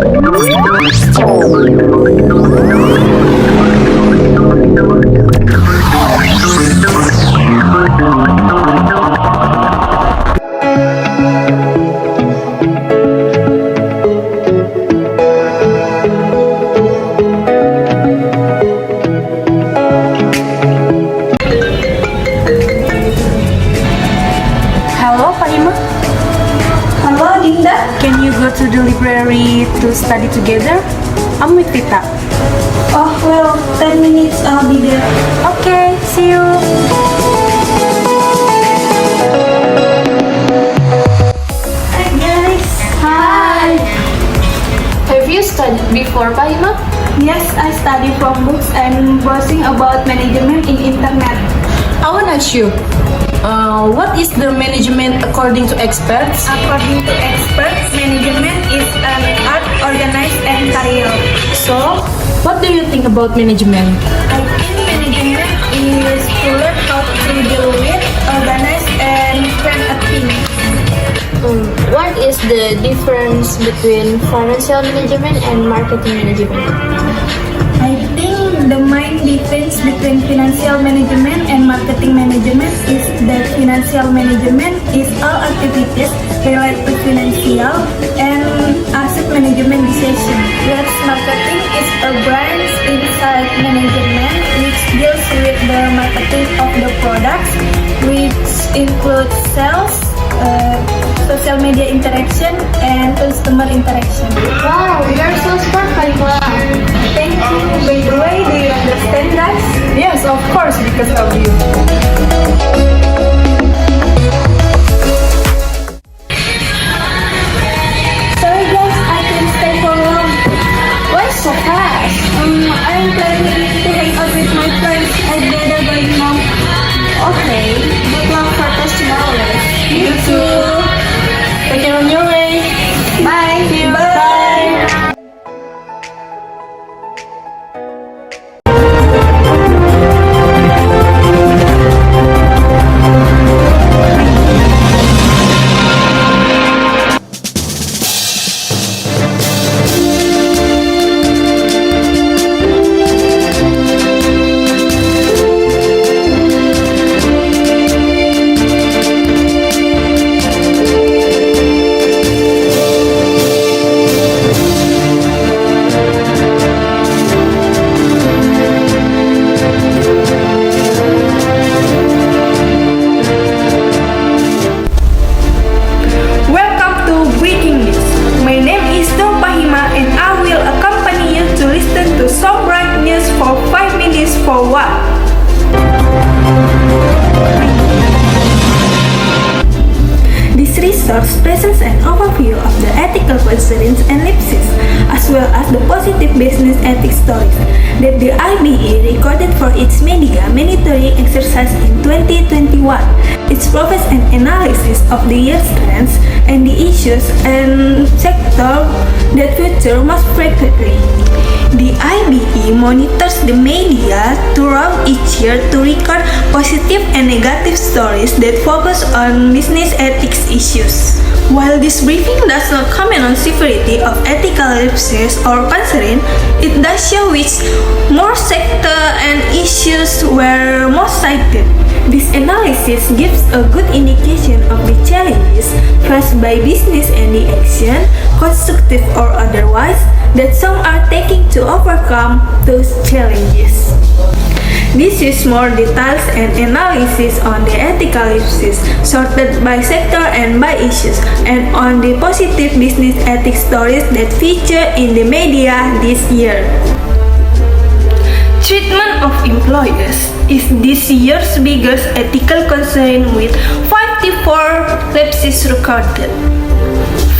Hello, Fatima. Halo Dinda. Can you go to the library to study together? I'm with Tita. Oh well, 10 minutes I'll be there. Okay, see you. Hi guys. Hi. Have you studied before, Fatima? Yes, I study from books and browsing about management in internet. I want to ask you, what is the management according to experts? According to experts, management is an art, organized and career. So, what do you think about management? I think management is to learn how to deal with, organize and plan a team. What is the difference between financial management and marketing management? I think the main difference between financial management and marketing management is that financial management is all activities related to financial and asset management decision. Whereas marketing is a branch inside management which deals with the marketing of the products, which includes sales, social media interaction, and customer interaction. Wow, you are so smart, Fatima. Thank you. By the way, do you understand guys? Yes, of course, because of you. Sorry guys, I can't stay for long. Why so fast? I'm planning to hang out with my friends. I'd better go now. Okay. Good luck for test tomorrow. You too. Take care on your way. Bye. See you. Bye. Bye. Welcome to Breaking News. My name is Nur Fahima and I will accompany you to listen to some bright news for 5 minutes for what? This resource presents an overview of the ethical concerns and lapses, as well as the positive business ethics stories that the IBE recorded for its media monitoring exercise in 2021. It provides an analysis of the year's trends and the issues and sector that feature most frequently. The IBE monitors the media throughout each year to record positive and negative stories that focus on business ethics issues. While this briefing does not comment on severity of ethical lapses or concern, it does show which more sector and issues were most cited. This analysis gives a good indication of the challenges faced by business and the action, constructive or otherwise, that some are taking to overcome those challenges. This is more details and analysis on the ethical lapses sorted by sector and by issues, and on the positive business ethics stories that feature in the media this year. Treatment of employees is this year's biggest ethical concern with 54 lapses recorded,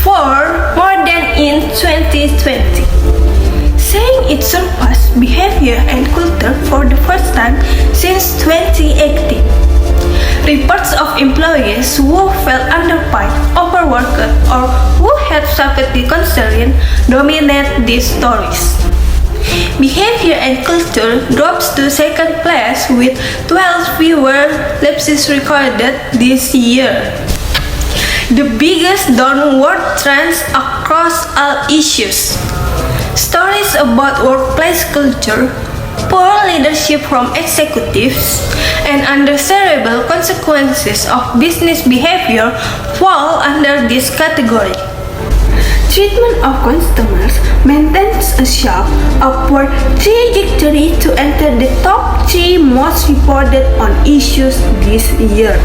4 more than in 2020. Saying it surpassed behavior and culture for the first time since 2018. Reports of employees who felt underpaid, overworked, or who had safety concern dominate these stories. Behavior and culture drops to second place with 12 fewer lapses recorded this year. The biggest downward trends across all issues. Stories about workplace culture, poor leadership from executives, and undesirable consequences of business behavior fall under this category. Treatment of customers maintains a sharp upward trajectory to enter the top 3 most reported on issues this year,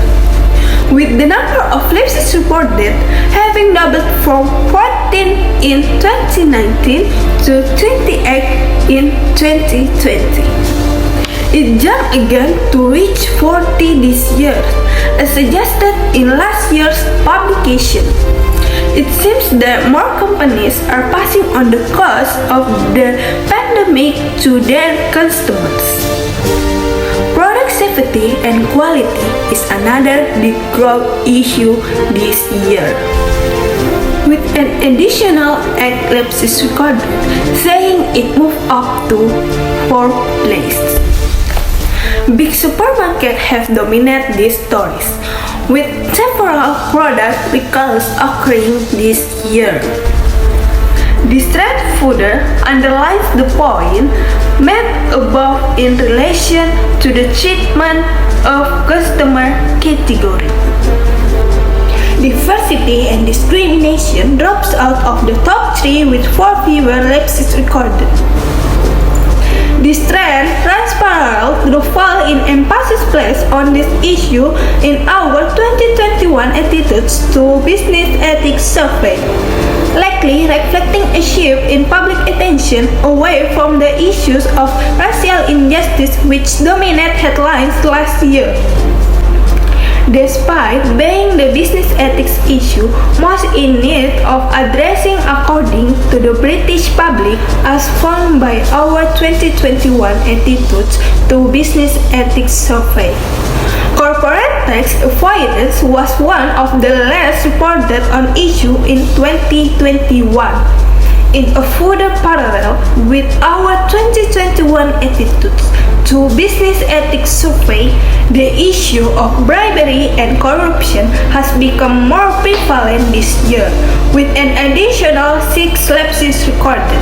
with the number of lapses reported having doubled from 14 in 2019 to 28 in 2020. It jumped again to reach 40 this year, as suggested in last year's publication. It seems that more companies are passing on the cost of the pandemic to their customers. Product safety and quality is another big growth issue this year, with an additional 8 lapses recorded, saying it moved up to 4th place. Big supermarkets have dominated these stories, with several product recalls occurring this year. This trend further underlines the point made above in relation to the treatment of customer category. Diversity and discrimination drops out of the top 3 with 4 fewer lapses recorded. This trend runs parallel to the fall in emphasis placed on this issue in our 2021 Attitudes to Business Ethics survey, likely reflecting a shift in public attention away from the issues of racial injustice which dominated headlines last year. Despite being the business ethics issue most in need of addressing according to the British public as found by our 2021 Attitudes to Business Ethics survey, corporate tax avoidance was one of the less reported on issue in 2021. In a further parallel with our 2021 Attitudes to Business Ethics survey, the issue of bribery and corruption has become more prevalent this year, with an additional 6 lapses recorded.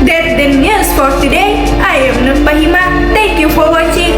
That's the news for today. I am Nur Fahima. Thank you for watching